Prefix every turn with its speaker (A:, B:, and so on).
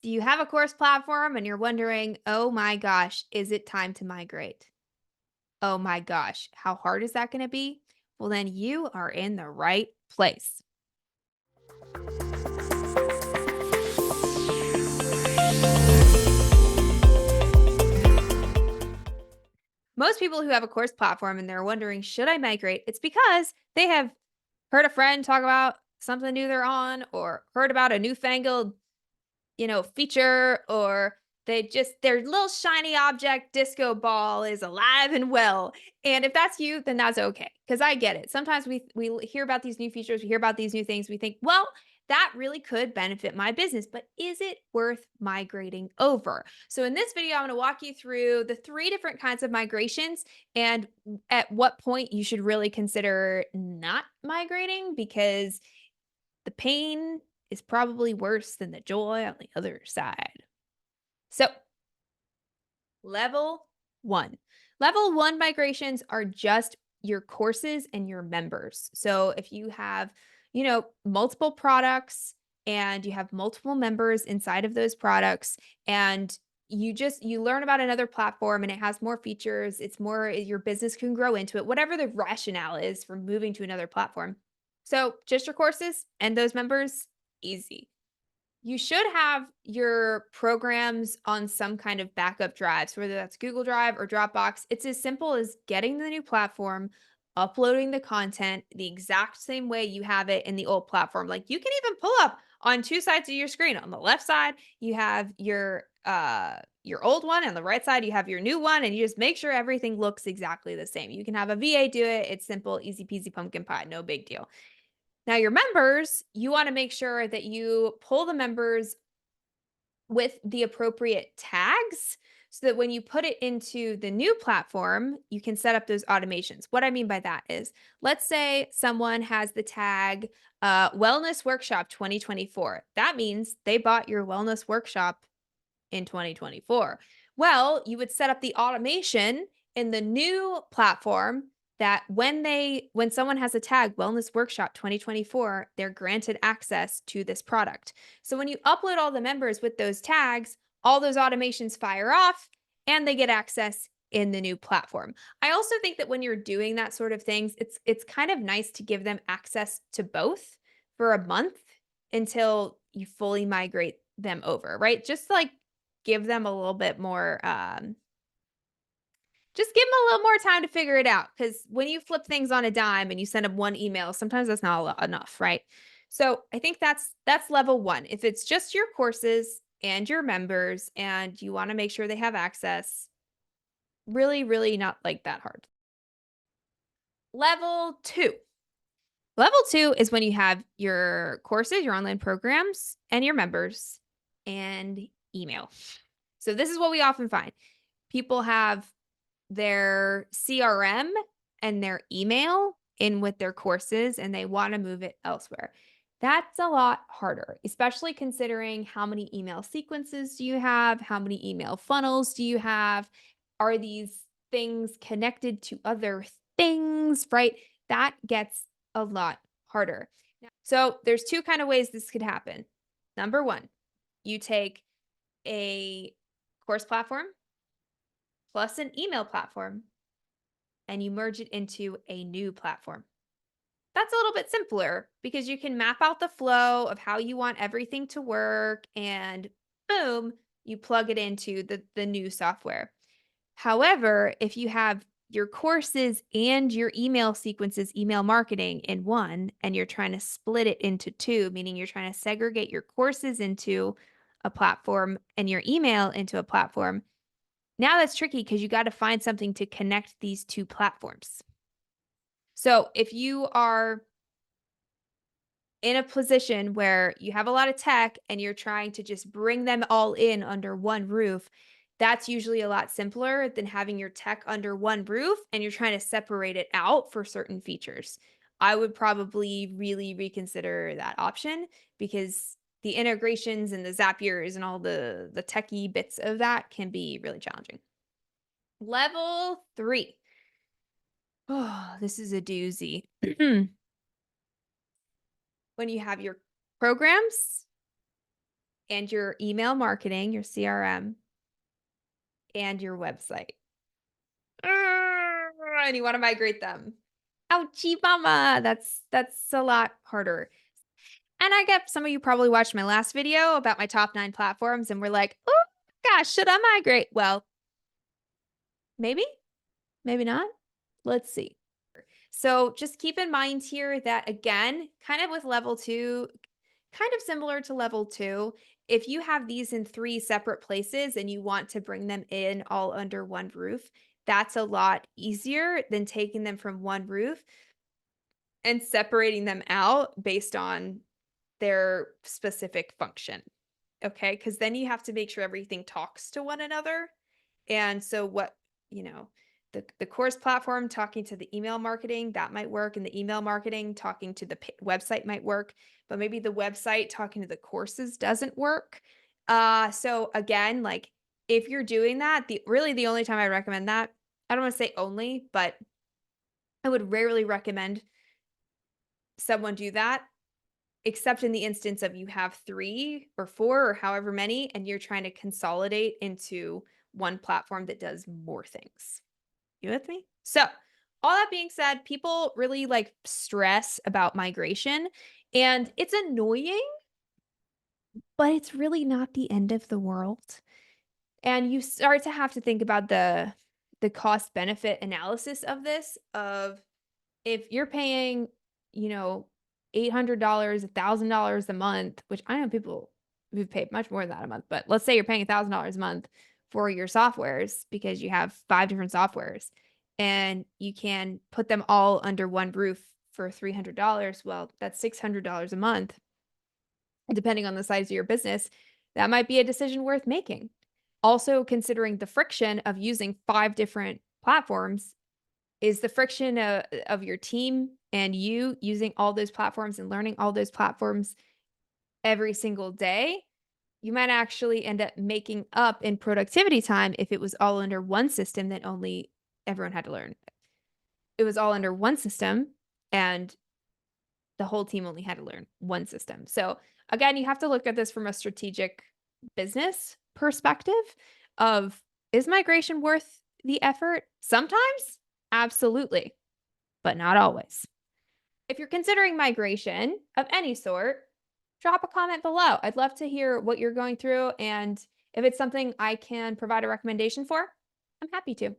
A: Do you have a course platform and you're wondering, oh my gosh, is it time to migrate? Oh my gosh, how hard is that going to be? Well, then you are in the right place. Most people who have a course platform and they're wondering, should I migrate? It's because they have heard a friend talk about something new they're on or heard about a newfangled feature, or their little shiny object disco ball is alive and well. And if that's you, then that's okay. Because I get it. Sometimes we hear about these new features, we hear about these new things, we think, well, that really could benefit my business, but is it worth migrating over? So in this video, I'm going to walk you through the three different kinds of migrations and at what point you should really consider not migrating, because the pain is probably worse than the joy on the other side. So, level one. Level one migrations are just your courses and your members. So, if you have, multiple products and you have multiple members inside of those products, and you learn about another platform and it has more features, it's more, your business can grow into it, whatever the rationale is for moving to another platform. So, just your courses and those members, easy. You should have your programs on some kind of backup drive, so whether that's Google Drive or Dropbox. It's as simple as getting the new platform, uploading the content the exact same way you have it in the old platform. Like, you can even pull up on two sides of your screen. On the left side, you have your old one, and the right side you have your new one, and you just make sure everything looks exactly the same. You can have a VA do it. It's simple, easy peasy pumpkin pie, no big deal. Now, your members, you want to make sure that you pull the members with the appropriate tags so that when you put it into the new platform, you can set up those automations. What I mean by that is, let's say someone has the tag Wellness Workshop 2024. That means they bought your Wellness Workshop in 2024. Well, you would set up the automation in the new platform that when someone has a tag Wellness Workshop 2024, they're granted access to this product. So when you upload all the members with those tags, all those automations fire off and they get access in the new platform. I also think that when you're doing that sort of things, it's kind of nice to give them access to both for a month until you fully migrate them over, right? Just like give them a little bit more, just give them a little more time to figure it out. Because when you flip things on a dime and you send them one email, sometimes that's not enough, right? So I think that's level one. If it's just your courses and your members and you want to make sure they have access, really, really not like that hard. Level two. Level two is when you have your courses, your online programs, and your members and email. So this is what we often find. People have their CRM and their email in with their courses and they want to move it elsewhere. That's a lot harder, especially considering how many email sequences do you have? How many email funnels do you have? Are these things connected to other things, right? That gets a lot harder. So there's two kind of ways this could happen. Number one, you take a course platform plus an email platform and you merge it into a new platform. That's a little bit simpler because you can map out the flow of how you want everything to work and boom, you plug it into the new software. However, if you have your courses and your email sequences, email marketing in one, and you're trying to split it into two, meaning you're trying to segregate your courses into a platform and your email into a platform, now that's tricky because you got to find something to connect these two platforms. So if you are in a position where you have a lot of tech and you're trying to just bring them all in under one roof, that's usually a lot simpler than having your tech under one roof and you're trying to separate it out for certain features. I would probably really reconsider that option because the integrations and the Zapiers and all the techie bits of that can be really challenging. Level 3. Oh, this is a doozy. When you have your programs and your email marketing, your CRM, and your website. And you want to migrate them. Ouchie mama. That's a lot harder. And I get some of you probably watched my last video about my top 9 platforms and we're like, "Oh gosh, should I migrate?" Well, maybe, maybe not. Let's see. So just keep in mind here that again, kind of with level 2, kind of similar to level 2, if you have these in 3 separate places and you want to bring them in all under one roof, that's a lot easier than taking them from one roof and separating them out based on their specific function. Okay? Because then you have to make sure everything talks to one another. And so what, you know, the course platform talking to the email marketing, that might work, and the email marketing talking to the website might work, but maybe the website talking to the courses doesn't work. So again, like if you're doing that, the only time I recommend that, I don't want to say only, but I would rarely recommend someone do that except in the instance of you have 3 or 4 or however many, and you're trying to consolidate into one platform that does more things. You with me? So, all that being said, people really like stress about migration, and it's annoying, but it's really not the end of the world. And you start to have to think about the cost benefit analysis of this of if you're paying, you know, $800, $1,000 a month, which I know people who've paid much more than that a month, but let's say you're paying $1,000 a month for your softwares because you have 5 different softwares and you can put them all under one roof for $300. Well, that's $600 a month. Depending on the size of your business, that might be a decision worth making. Also, considering the friction of using 5 different platforms is the friction of your team and you using all those platforms and learning all those platforms every single day, you might actually end up making up in productivity time if it was all under one system that only everyone had to learn. It was all under one system and the whole team only had to learn one system. So again, you have to look at this from a strategic business perspective of is migration worth the effort? Sometimes, absolutely, but not always. If you're considering migration of any sort, drop a comment below. I'd love to hear what you're going through, and if it's something I can provide a recommendation for, I'm happy to.